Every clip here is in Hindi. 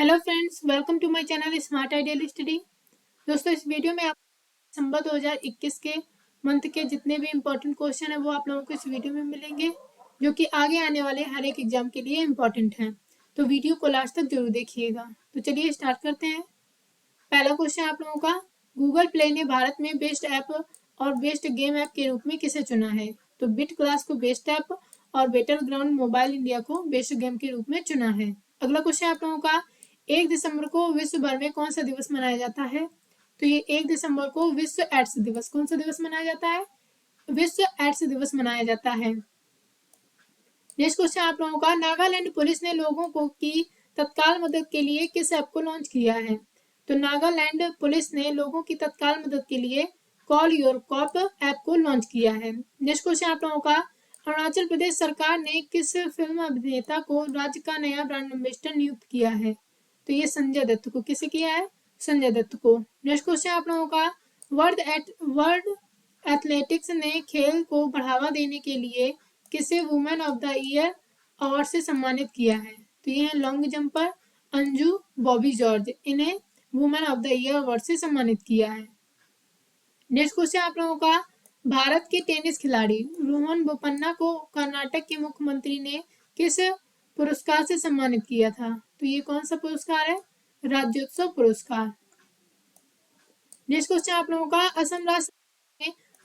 Hello friends, welcome to my channel smart ideal study. दोस्तों, इस वीडियो में आप दिसंबर 2021 के मंथ के जितने भी इम्पोर्टेंट क्वेश्चन है वो आप लोगों को इस वीडियो में मिलेंगे, जो कि आगे आने वाले हर एक एग्जाम के लिए इम्पोर्टेंट हैं। तो वीडियो को लास्ट तक जरूर देखिएगा। तो चलिए स्टार्ट करते हैं। पहला क्वेश्चन आप लोगों का, गूगल प्ले ने भारत में बेस्ट ऐप और बेस्ट गेम ऐप के रूप में किसे चुना है? तो बिट क्लास को बेस्ट ऐप और बेटर ग्राउंड मोबाइल इंडिया को बेस्ट गेम के रूप में चुना है। अगला क्वेश्चन आप लोगों का, 1 दिसंबर को विश्व भर में कौन सा दिवस मनाया जाता है? तो ये 1 दिसंबर को विश्व एड्स दिवस, कौन सा दिवस मनाया जाता है? विश्व एड्स दिवस मनाया जाता है। नेक्स्ट क्वेश्चन आप लोगों का, नागालैंड पुलिस ने लोगों को की तत्काल मदद के लिए किस ऐप को लॉन्च किया है? तो नागालैंड पुलिस ने लोगों की तत्काल मदद के लिए कॉल योर कॉप ऐप को लॉन्च किया है। नेक्स्ट क्वेश्चन आप लोगों का, अरुणाचल प्रदेश सरकार ने किस फिल्म अभिनेता को राज्य का नया ब्रांड एम्बेसडर नियुक्त किया है? तो ये संजय दत्त को। किसे किया है? संजय दत्त को। नेक्स्ट क्वेश्चन आप लोगों का, वर्ल्ड एथलेटिक्स ने खेल को बढ़ावा देने के लिए किसे women of the year award से सम्मानित किया है? तो ये है लॉन्ग जंपर अंजू बॉबी जॉर्ज, इन्हें women of the year award से सम्मानित किया है। नेक्स्ट क्वेश्चन आप लोगों का, भारत के टेनिस खिलाड़ी रोहन बोपन्ना को कर्नाटक के मुख्यमंत्री ने किस पुरस्कार से सम्मानित किया था? तो ये कौन सा पुरस्कार है? राज्योत्सव पुरस्कार। नेक्स्ट क्वेश्चन आप लोगों का, असम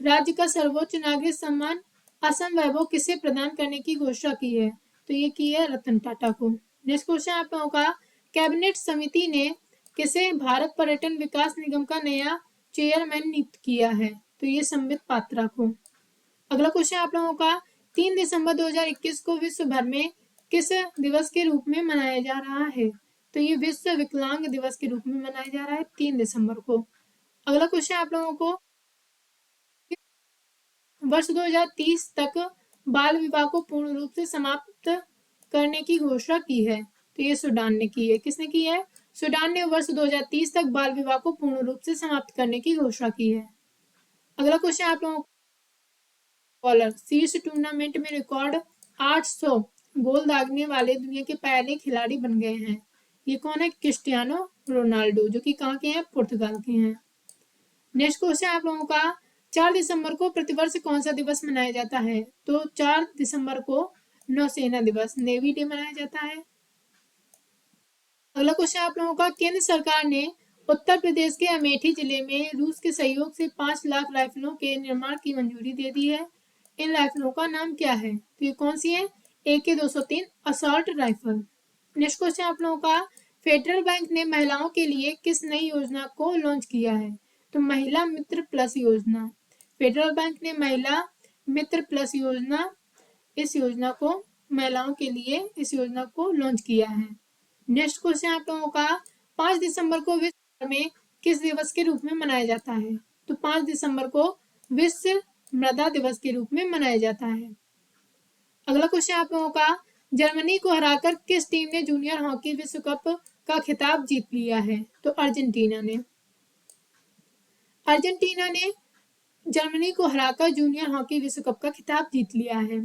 राज्य का सर्वोच्च नागरिक सम्मान असम वैभव किसे प्रदान करने की घोषणा की है? तो ये की है रतन टाटा को। नेक्स्ट क्वेश्चन आप लोगों का, कैबिनेट समिति ने किसे भारत पर्यटन विकास निगम का नया चेयरमैन नियुक्त किया है? तो ये संबित पात्रा को। अगला क्वेश्चन आप लोगों का, 3 दिसंबर 2021 को विश्व भर में किस दिवस के रूप में मनाया जा रहा है? तो ये विश्व विकलांग दिवस के रूप में मनाया जा रहा है 3 दिसंबर को। अगला क्वेश्चन आप लोगों को, वर्ष 2030 तक बाल विवाह को पूर्ण रूप से समाप्त करने की घोषणा की है? तो ये सूडान ने की है। किसने की है? सूडान ने वर्ष 2030 तक बाल विवाह को पूर्ण रूप से समाप्त करने की घोषणा की है। अगला क्वेश्चन आप लोगों को, शीर्ष टूर्नामेंट में रिकॉर्ड 800 गोल दागने वाले दुनिया के पहले खिलाड़ी बन गए हैं। ये कौन है? क्रिस्टियानो रोनाल्डो, जो कि कहाँ के हैं? पुर्तगाल के हैं। नेक्स्ट क्वेश्चन आप लोगों का, 4 दिसंबर को प्रतिवर्ष कौन सा दिवस मनाया जाता है? तो 4 दिसंबर को नौसेना दिवस, नेवी डे मनाया जाता है। अगला क्वेश्चन आप लोगों का, केंद्र सरकार ने उत्तर प्रदेश के अमेठी जिले में रूस के सहयोग से 5 लाख राइफलों के निर्माण की मंजूरी दे दी है। इन राइफलों का नाम क्या है? तो ये कौन सी है? AK-203 assault rifle. Next question आप लोगों का, फेडरल बैंक ने महिलाओं के लिए किस नई योजना को लॉन्च किया है? तो महिला मित्र प्लस योजना। फेडरल बैंक ने महिला मित्र प्लस योजना, इस योजना को महिलाओं के लिए इस योजना को लॉन्च किया है। नेक्स्ट क्वेश्चन आप लोगों का, 5 दिसंबर को विश्व भर में किस दिवस के रूप में मनाया जाता है? तो 5 दिसंबर को विश्व मृदा दिवस के रूप में मनाया जाता है। अगला क्वेश्चन आप लोगों का, जर्मनी को हराकर किस टीम ने जूनियर हॉकी विश्व कप का खिताब जीत लिया है? तो अर्जेंटीना ने। अर्जेंटीना ने जर्मनी को हराकर जूनियर हॉकी विश्व कप का खिताब जीत लिया है।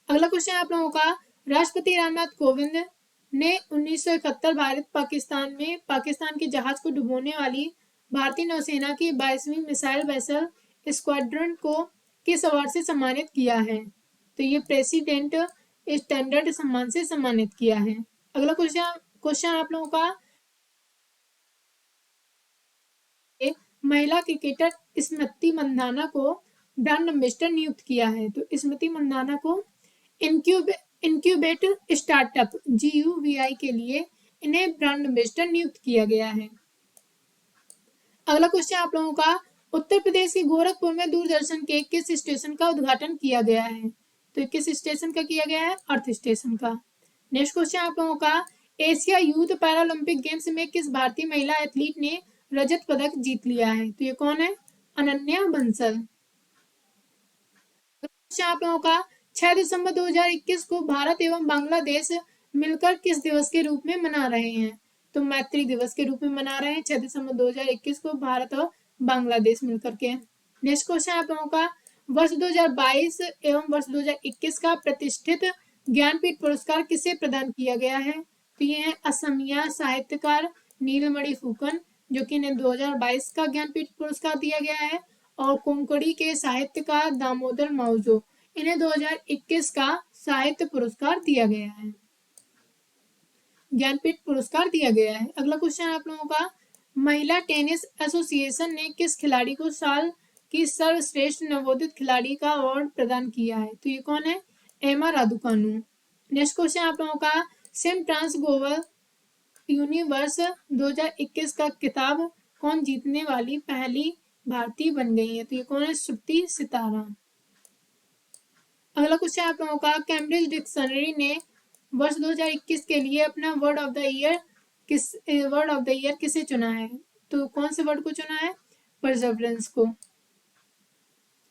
अगला क्वेश्चन आप लोगों का, राष्ट्रपति रामनाथ कोविंद ने 1971 भारत पाकिस्तान में पाकिस्तान के जहाज को डुबोने वाली भारतीय नौसेना की 22वीं मिसाइल वेसल स्क्वाड्रन को किस अवार्ड से सम्मानित किया है? तो ये प्रेसिडेंट स्टैंडर्ड सम्मान से सम्मानित किया है। अगला क्वेश्चन आप लोगों का, महिला क्रिकेटर स्मृति मंदाना को ब्रांड एम्बेसडर नियुक्त किया है। तो स्मृति मंदाना को इनक्यूबेट स्टार्टअप GUVI के लिए इन्हें ब्रांड एम्बेसडर नियुक्त किया गया है। अगला क्वेश्चन आप लोगों का, उत्तर प्रदेश के गोरखपुर में दूरदर्शन के किस स्टेशन का उद्घाटन किया गया है? तो किस स्टेशन का किया गया है? अर्थ स्टेशन का। नेक्स्ट क्वेश्चन आप लोगों का, एशिया यूथ पैरालंपिक गेम्स में किस भारतीय महिला एथलीट ने रजत पदक जीत लिया है? तो ये कौन है? अनन्या बंसल। आप लोगों का, 6 दिसंबर 2021 को भारत एवं बांग्लादेश मिलकर किस दिवस के रूप में मना रहे हैं? तो मैत्री दिवस के रूप में मना रहे हैं 6 दिसंबर 2021 को भारत और बांग्लादेश मिलकर के। नेक्स्ट क्वेश्चन आप लोगों का, वर्ष 2022 एवं वर्ष 2021 का प्रतिष्ठित ज्ञानपीठ पुरस्कार किसे प्रदान किया गया है? तो ये है असमिया साहित्यकार नीलमणि फुकन, जो कि इन्हें 2022 का ज्ञानपीठ पुरस्कार दिया गया है। और कोंकणी के साहित्यकार दामोदर माउजो, इन्हें 2021 का साहित्य पुरस्कार दिया गया है, ज्ञानपीठ पुरस्कार दिया गया है। अगला क्वेश्चन आप लोगों का, महिला टेनिस एसोसिएशन ने किस खिलाड़ी को साल की सर्वश्रेष्ठ नवोदित खिलाड़ी का अवार्ड प्रदान किया है? तो ये कौन है? एमा रादुकानु। नेक्स्ट क्वेश्चन आप लोगों का, सेम ट्रांस ग्लोबल यूनिवर्स 2021 का किताब कौन जीतने वाली पहली भारतीय बन गई है? तो ये कौन है? श्रुति सितारा। अगला क्वेश्चन आप लोगों का, कैम्ब्रिज डिक्शनरी ने वर्ष 2021 के लिए अपना वर्ड ऑफ द ईयर किसे चुना है? तो कौन से वर्ड को चुना है? परसेवरेंस को।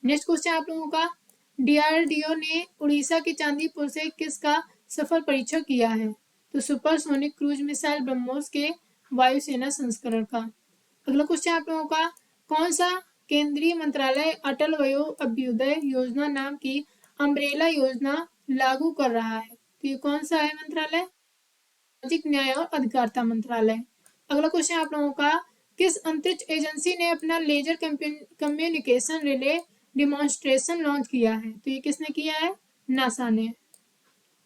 नेक्स्ट क्वेश्चन आप लोगों का, डीआरडीओ ने उड़ीसा के चांदीपुर से किसका सफल परीक्षण किया है? तो सुपरसोनिक क्रूज मिसाइल ब्रह्मोस के वायुसेना संस्करण का। अगला क्वेश्चन आप लोगों का, कौन सा केंद्रीय मंत्रालय अटल वयो अभ्युदय योजना नाम की अम्ब्रेला योजना लागू कर रहा है? तो ये कौन सा है मंत्रालय? सामाजिक न्याय और अधिकारिता मंत्रालय। अगला क्वेश्चन आप लोगों का, किस अंतरिक्ष एजेंसी ने अपना laser communication relay demonstration launch किया है? तो ये किसने किया है? नासा ने।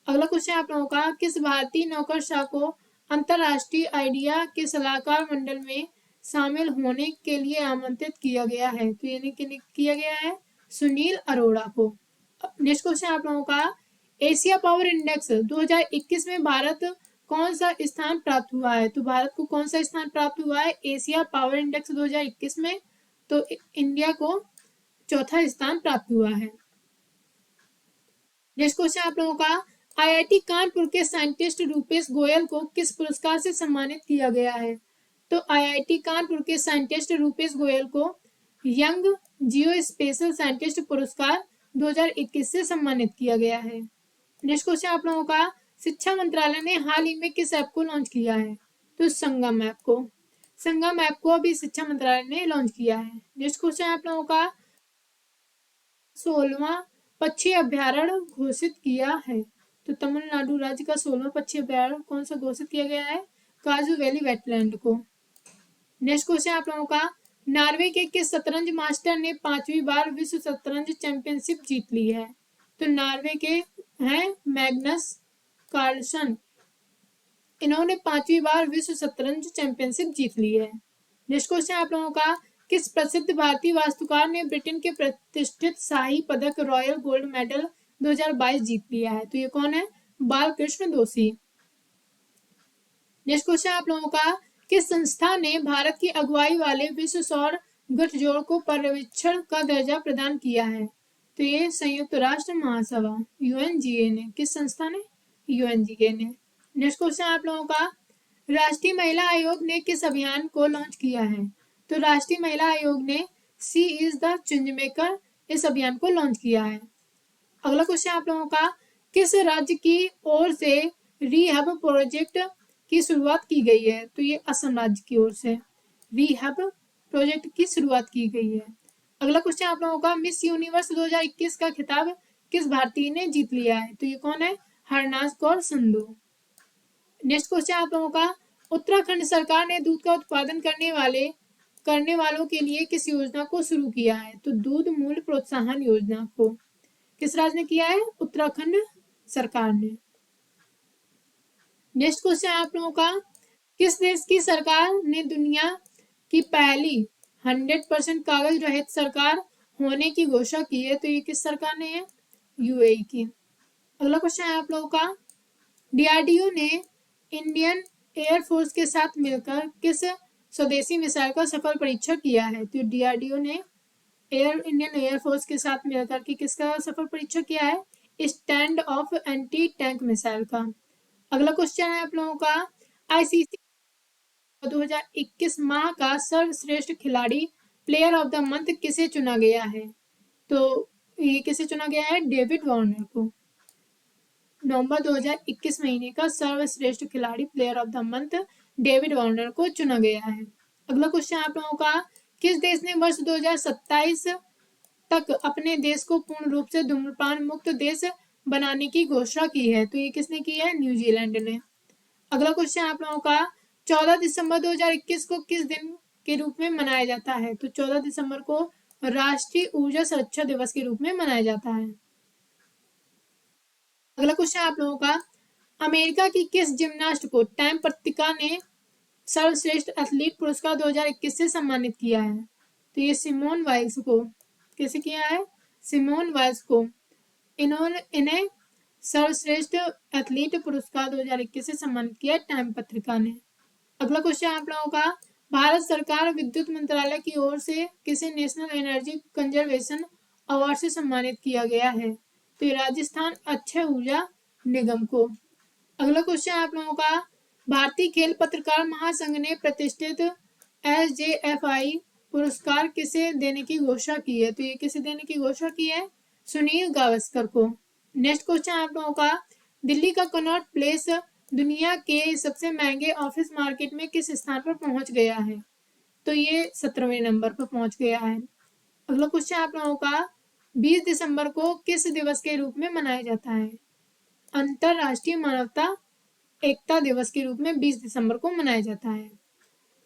अगला क्वेश्चन आप लोगों का, किस भारतीय नौकरशाह को अंतरराष्ट्रीय आइडिया के सलाहकार मंडल में शामिल होने के लिए आमंत्रित किया गया है? तो ये किया गया है? सुनील अरोड़ा को। नेक्स्ट क्वेश्चन आप लोगों का, एशिया पावर इंडेक्स 2021 में भारत कौन सा स्थान प्राप्त हुआ है? तो भारत को कौन सा स्थान प्राप्त हुआ है एशिया पावर इंडेक्स 2021 में? तो इंडिया को चौथा स्थान प्राप्त हुआ है। नेक्स्ट क्वेश्चन आप लोगों का, आईआईटी कानपुर के साइंटिस्ट रूपेश गोयल को किस पुरस्कार से सम्मानित किया गया है? तो आईआईटी कानपुर के साइंटिस्ट रूपेश गोयल को यंग जियो स्पेशल साइंटिस्ट पुरस्कार 2021 से सम्मानित किया गया है। नेक्स्ट क्वेश्चन आप लोगों का, शिक्षा मंत्रालय ने हाल ही में किस ऐप को लॉन्च किया है? तो संगम ऐप को। संगम ऐप को अभी शिक्षा मंत्रालय ने लॉन्च किया है। नेक्स्ट क्वेश्चन आप लोगों का, 16वां पक्षी अभ्यारण्य घोषित किया है? तो तमिलनाडु राज्य का 16वां पक्षी अभ्यारण्य कौन सा घोषित किया गया है? काजू वैली वेटलैंड को। नेक्स्ट क्वेश्चन आप लोगों का, नॉर्वे के किस शतरंज मास्टर ने 5वीं बार विश्व शतरंज चैंपियनशिप जीत ली है? तो नॉर्वे के हैं मैग्नस कार्लसन, इन्होंने 5वीं बार विश्व शतरंज चैंपियनशिप जीत ली है। नेक्स्ट क्वेश्चन आप लोगों का, किस प्रसिद्ध भारतीय वास्तुकार ने ब्रिटेन के प्रतिष्ठित शाही पदक रॉयल गोल्ड मेडल 2022 जीत लिया है? तो ये कौन है? बालकृष्ण दोषी। नेक्स्ट क्वेश्चन आप लोगों का, किस संस्था ने भारत की अगुवाई वाले विश्व सौर गठजोड़ को पर्यवेक्षण का दर्जा प्रदान किया है? तो ये संयुक्त राष्ट्र महासभा यूएनजीए ने। किस संस्था ने? यूएनजीए ने। नेक्स्ट क्वेश्चन आप लोगों का, राष्ट्रीय महिला आयोग ने किस अभियान को लॉन्च किया है? तो राष्ट्रीय महिला आयोग ने सी इज द चेंज मेकर इस अभियान को लॉन्च किया है। अगला क्वेश्चन आप लोगों का, किस राज्य की ओर से रीहब प्रोजेक्ट की शुरुआत की गई है? तो ये असम राज्य की ओर से रीहब प्रोजेक्ट की शुरुआत की गई है। अगला क्वेश्चन आप लोगों का, मिस यूनिवर्स 2021 का खिताब किस भारतीय ने जीत लिया है? तो ये कौन है? हरनाज कौर संधू। नेक्स्ट क्वेश्चन आप लोगों का, उत्तराखंड सरकार ने दूध का उत्पादन करने वालों के लिए किस योजना को शुरू किया है? तो दूध मूल्य प्रोत्साहन योजना को किस राज्य ने किया है? उत्तराखंड सरकार ने। नेक्स्ट क्वेश्चन आप लोगों का, किस देश की सरकार ने दुनिया की पहली 100% कागज रहित सरकार होने की घोषणा की है? तो ये किस सरकार ने है? यूएई की। अगला क्वेश्चन है आप लोगों का, डीआरडीओ ने इंडियन एयरफोर्स के साथ मिलकर किस स्वदेशी मिसाइल का सफल परीक्षण किया है? तो डीआरडीओ ने इंडियन एयरफोर्स के साथ मिलकर के किसका सफल परीक्षण किया है? Stand of anti tank missile का। अगला क्वेश्चन है आप लोगों का, आईसीसी 2021 माह का सर्वश्रेष्ठ खिलाड़ी प्लेयर ऑफ द मंथ किसे चुना गया है? तो ये किसे चुना गया है? डेविड वार्नर को। नवंबर 2021 महीने का सर्वश्रेष्ठ खिलाड़ी player of the month David Warner को चुना गया है। अगला क्वेश्चन आप लोगों का, किस देश ने वर्ष 2027 तक अपने देश को पूर्ण रूप से धूम्रपान मुक्त देश बनाने की घोषणा की है? तो ये किसने की है? न्यूजीलैंड ने। अगला क्वेश्चन आप लोगों का 14 दिसंबर 2021 को किस दिन के रूप में मनाया जाता है? तो 14 दिसंबर को राष्ट्रीय ऊर्जा सुरक्षा दिवस के रूप में मनाया जाता है। अगला क्वेश्चन आप लोगों का अमेरिका की किस जिमनास्ट को टाइम पत्रिका ने सर्वश्रेष्ठ एथलीट पुरस्कार 2021 से सम्मानित किया है? तो ये सिमोन वाइल्स को। कैसे किया है? सिमोन वाइल्स को इन्हें सर्वश्रेष्ठ एथलीट पुरस्कार 2021 से सम्मानित किया टाइम पत्रिका ने। अगला क्वेश्चन आप लोगों का भारत सरकार और विद्युत मंत्रालय की ओर से किसे नेशनल एनर्जी कंजर्वेशन अवार्ड से सम्मानित किया गया है? तो ये राजस्थान अक्षय ऊर्जा निगम को। अगला क्वेश्चन आप लोगों का भारतीय खेल पत्रकार महासंघ ने प्रतिष्ठित SJFI पुरस्कार किसे देने की घोषणा की है? तो ये किसे देने की घोषणा की है? सुनील गावस्कर को। नेक्स्ट क्वेश्चन आप लोगों का दिल्ली का कनॉट प्लेस दुनिया के सबसे महंगे ऑफिस मार्केट में किस स्थान पर पहुंच गया है? तो ये 17वें नंबर पर पहुंच गया है। अगला क्वेश्चन आप लोगों का 20 दिसंबर को किस दिवस के रूप में मनाया जाता है? अंतरराष्ट्रीय मानवता एकता दिवस के रूप में 20 दिसंबर को मनाया जाता है।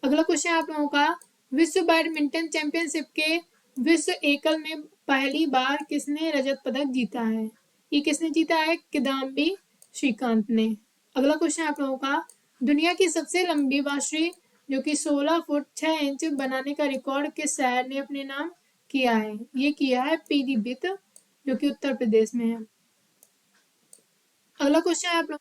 अगला क्वेश्चन आप लोगों का विश्व बैडमिंटन चैंपियनशिप के विश्व एकल में पहली बार किसने रजत पदक जीता है? ये किसने जीता है? किदाम्बी श्रीकांत ने। अगला क्वेश्चन आप लोगों का दुनिया की सबसे लंबी बांसुरी जो कि 16 फुट 6 इंच बनाने का रिकॉर्ड किस शहर ने अपने नाम किया है? ये किया है पीलीभीत जो कि उत्तर प्रदेश में है। अगला क्वेश्चन आप लोग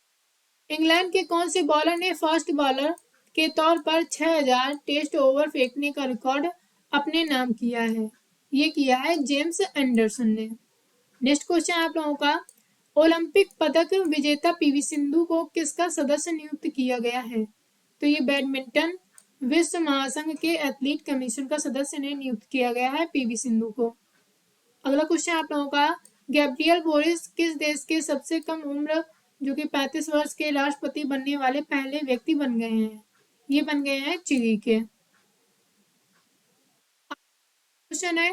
इंग्लैंड के कौन से बॉलर ने फास्ट बॉलर के तौर पर 6000 टेस्ट ओवर फेंकने का रिकॉर्ड अपने नाम किया है? ये किया है जेम्स एंडरसन ने। नेक्स्ट क्वेश्चन आप लोगों का ओलंपिक पदक विजेता पीवी सिंधु को किसका सदस्य नियुक्त किया गया है? तो ये बैडमिंटन विश्व महासंघ के एथलीट कमीशन का सदस्य ने नियुक्त किया गया है पीवी सिंधु को। अगला क्वेश्चन आप लोगों का गैब्रियल बोरिस किस देश के सबसे कम उम्र जो कि 35 वर्ष के राष्ट्रपति बनने वाले पहले व्यक्ति बन गए हैं? ये बन गए हैं चिली के। क्वेश्चन है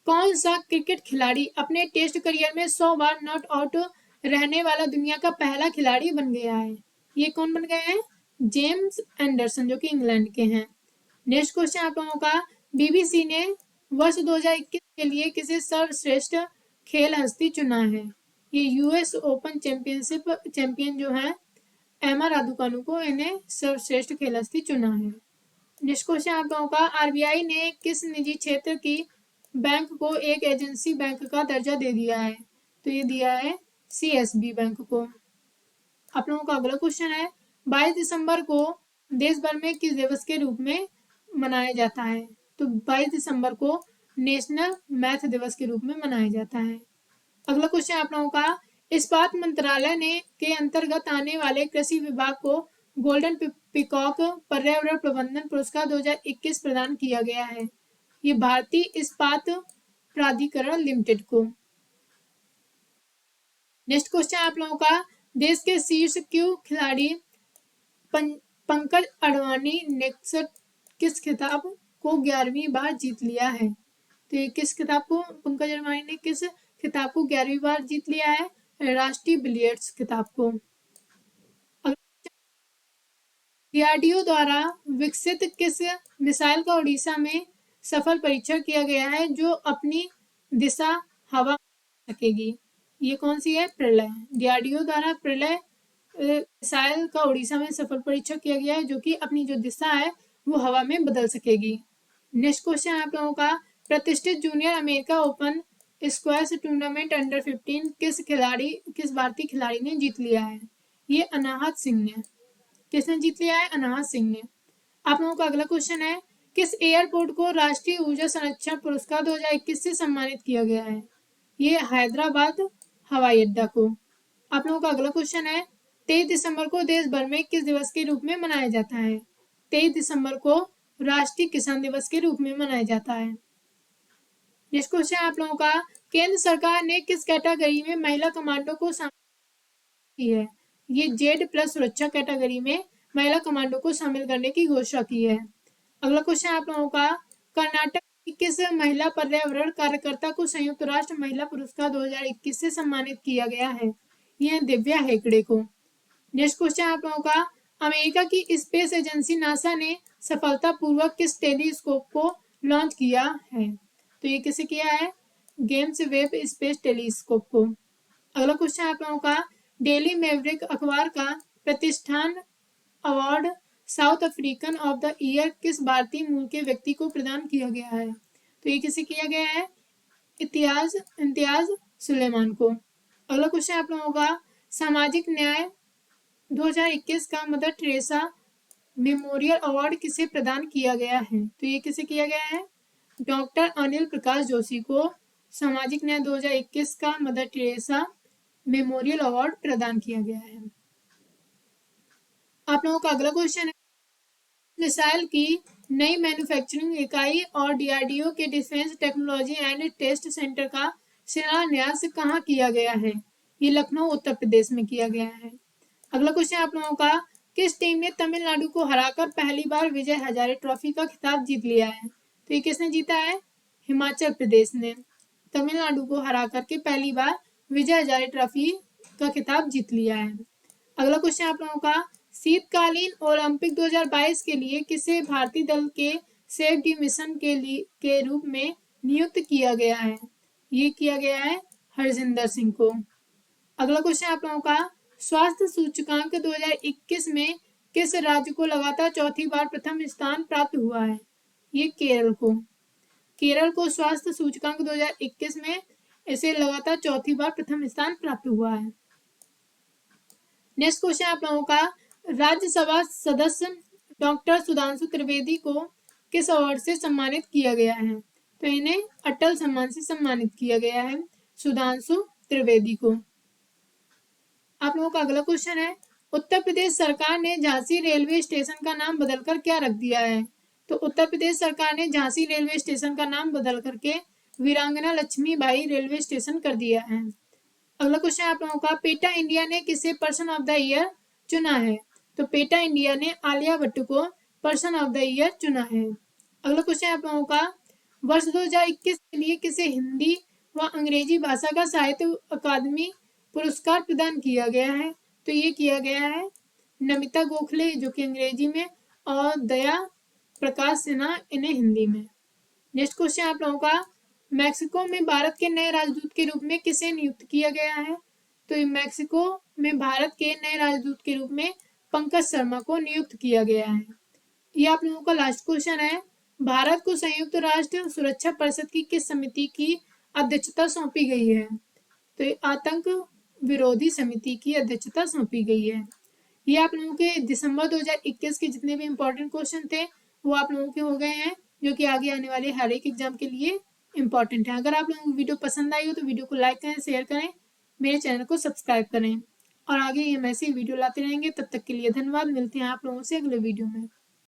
कौन सा क्रिकेट खिलाड़ी अपने टेस्ट करियर में 100 बार नॉट आउट रहने वाला दुनिया का पहला खिलाड़ी बन गया है? ये कौन बन गए हैं? जेम्स एंडरसन जो कि इंग्लैंड के हैं। नेक्स्ट क्वेश्चन आप लोगों का बीबीसी ने वर्ष 2021 के लिए किसे सर्वश्रेष्ठ खेल हस्ती चुना है? ये यूएस ओपन चैंपियनशिप चैंपियन जो है एमा रादुकानु को इन्हें सर्वश्रेष्ठ खेल हस्ती चुना है। नेक्स्ट क्वेश्चन आप लोगों का आरबीआई ने किस निजी क्षेत्र की बैंक को एक एजेंसी बैंक का दर्जा दे दिया है? तो ये दिया है सीएसबी बैंक को। आप लोगों का अगला क्वेश्चन है 22 दिसंबर को देश भर में किस दिवस के रूप में मनाया जाता है? तो 22 दिसंबर को नेशनल मैथ दिवस के रूप में मनाया जाता है। अगला क्वेश्चन आप लोगों का इस्पात मंत्रालय ने के अंतर्गत आने वाले कृषि विभाग को गोल्डन पीकॉक पर्यावरण प्रबंधन पुरस्कार 2021 प्रदान किया गया है। ये भारतीय इस्पात प्राधिकरण लिमिटेड को। नेक्स्ट क्वेश्चन आप लोगों का देश के शीर्ष क्यू खिलाड़ी पंकज अडवाणी नेक्स्ट किस खिताब को 11वीं बार जीत लिया है? तो ये किस खिताब को पंकज अडवाणी ने किस खिताब को 11वीं बार जीत लिया है? राष्ट्रीय बिलियर्ड्स खिताब को। डीआरडीओ द्वारा विकसित किस मिसाइल का उड़ीसा में सफल परीक्षण किया गया है जो अपनी दिशा हवा में सकेगी? ये कौन सी है? प्रलय। डीआरडीओ द्वारा प्रलय मिसाइल का उड़ीसा में सफल परीक्षण किया गया है जो कि अपनी जो दिशा है वो हवा में बदल सकेगी। नेक्स्ट क्वेश्चन आप लोगों का प्रतिष्ठित junior America open squash tournament under 15 किस भारतीय खिलाड़ी ने जीत लिया है? ये अनाहत सिंह ने। किसने जीत लिया है? अनाहत सिंह ने। आप लोगों का अगला क्वेश्चन है किस एयरपोर्ट को राष्ट्रीय ऊर्जा संरक्षण पुरस्कार 2021 से सम्मानित किया गया है? ये हैदराबाद हवाई अड्डा को। आप लोगों का अगला क्वेश्चन है 23 दिसंबर को देश भर में किस दिवस के रूप में मनाया जाता है? 23 दिसंबर को राष्ट्रीय किसान दिवस के रूप में मनाया जाता है। नेक्स्ट क्वेश्चन आप लोगों का केंद्र सरकार ने किस कैटेगरी में महिला कमांडो को शामिल की है? ये Z+ सुरक्षा कैटेगरी में महिला कमांडो को शामिल करने की घोषणा की है। अगला क्वेश्चन आप लोगों का कर्नाटक की किस महिला पर्यावरण कार्यकर्ता को संयुक्त राष्ट्र महिला पुरस्कार 2021 से सम्मानित किया गया है? यह दिव्या हेगड़े को। नेक्स्ट क्वेश्चन आप लोगों का अमेरिका की स्पेस एजेंसी नासा ने सफलतापूर्वक किस टेलीस्कोप को लॉन्च किया है? तो ये किसे किया है? जेम्स वेब स्पेस टेलीस्कोप को। अगला क्वेश्चन आप लोगों का, डेली मैवरिक अखबार का प्रतिष्ठान award south African of the year किस भारतीय मूल के व्यक्ति को प्रदान किया गया है? तो ये किसे किया गया है? इम्तियाज सुलेमान को। अगला क्वेश्चन आप लोगों का, सामाजिक न्याय 2021 का मदर टेरेसा मेमोरियल अवार्ड किसे प्रदान किया गया है? तो ये किसे किया गया है? डॉक्टर अनिल प्रकाश जोशी को सामाजिक न्याय 2021 का मदर टेरेसा मेमोरियल अवार्ड प्रदान किया गया है। आप लोगों का अगला क्वेश्चन है, मिसाइल की नई मैन्युफैक्चरिंग इकाई और डीआरडीओ के defence technology and test centre का शिलान्यास कहाँ किया गया है? ये लखनऊ उत्तर प्रदेश में किया गया है। अगला क्वेश्चन आप लोगों का, किस टीम ने तमिलनाडु को हराकर पहली बार विजय हजारे ट्रॉफी का खिताब जीत लिया है? तो ये किसने जीता है? हिमाचल प्रदेश ने तमिलनाडु को हरा करके पहली बार विजय हजारे ट्रॉफी का खिताब जीत लिया है। अगला क्वेश्चन आप लोगों का, शीतकालीन ओलंपिक 2022 के लिए किसे भारतीय दल के सेफ्टी मिशन के रूप में नियुक्त किया गया है? ये किया गया है हरजिंदर सिंह को। अगला क्वेश्चन आप लोगों का, स्वास्थ्य सूचकांक 2021 में किस राज्य को लगातार चौथी बार प्रथम स्थान प्राप्त हुआ है? ये केरल को। केरल को स्वास्थ्य सूचकांक 2021 में इसे लगातार चौथी बार प्रथम स्थान प्राप्त हुआ है। नेक्स्ट क्वेश्चन आप लोगों का, राज्यसभा सदस्य डॉक्टर सुधांशु त्रिवेदी को किस अवार्ड से सम्मानित किया गया है? तो इन्हें अटल सम्मान से सम्मानित किया गया है सुधांशु त्रिवेदी को। आप लोगों का अगला क्वेश्चन है, उत्तर प्रदेश सरकार ने झांसी रेलवे स्टेशन का नाम बदलकर क्या रख दिया है? तो उत्तर प्रदेश सरकार ने झांसी रेलवे स्टेशन का नाम बदल करके वीरांगना लक्ष्मीबाई रेलवे स्टेशन कर दिया है। अगला क्वेश्चन आप लोगों का, पेटा इंडिया ने किसे पर्सन ऑफ द ईयर चुना है? तो पेटा इंडिया ने आलिया भट्ट को पर्सन ऑफ द ईयर चुना है। अगला क्वेश्चन आप लोगों का, वर्ष 2021 के लिए किसे हिंदी व अंग्रेजी भाषा का साहित्य अकादमी पुरस्कार प्रदान किया गया है? तो ये किया गया है नमिता गोखले जो कि अंग्रेजी में, और दया प्रकाश सिन्हा इन्हें हिंदी में। नेक्स्ट क्वेश्चन आप लोगों का, मैक्सिको में भारत के नए राजदूत के रूप में किसे नियुक्त किया गया है? तो मैक्सिको में भारत के नए राजदूत के रूप में पंकज शर्मा को नियुक्त किया गया है। ये आप लोगों का लास्ट क्वेश्चन है, भारत को संयुक्त राष्ट्र सुरक्षा परिषद की किस समिति की अध्यक्षता सौंपी गई है? तो आतंक विरोधी समिति की अध्यक्षता सौंपी गई है। ये आप लोगों के दिसंबर 2021 के जितने भी इम्पोर्टेंट क्वेश्चन थे वो आप लोगों के हो गए हैं, जो कि आगे आने वाले हर एक एग्जाम के लिए इम्पोर्टेंट है। अगर आप लोगों को वीडियो पसंद आई हो तो वीडियो को लाइक करें, शेयर करें, मेरे चैनल को सब्सक्राइब करें और आगे हम ऐसे ही वीडियो लाते रहेंगे। तब तक के लिए धन्यवाद। मिलते हैं आप लोगों से अगले वीडियो में।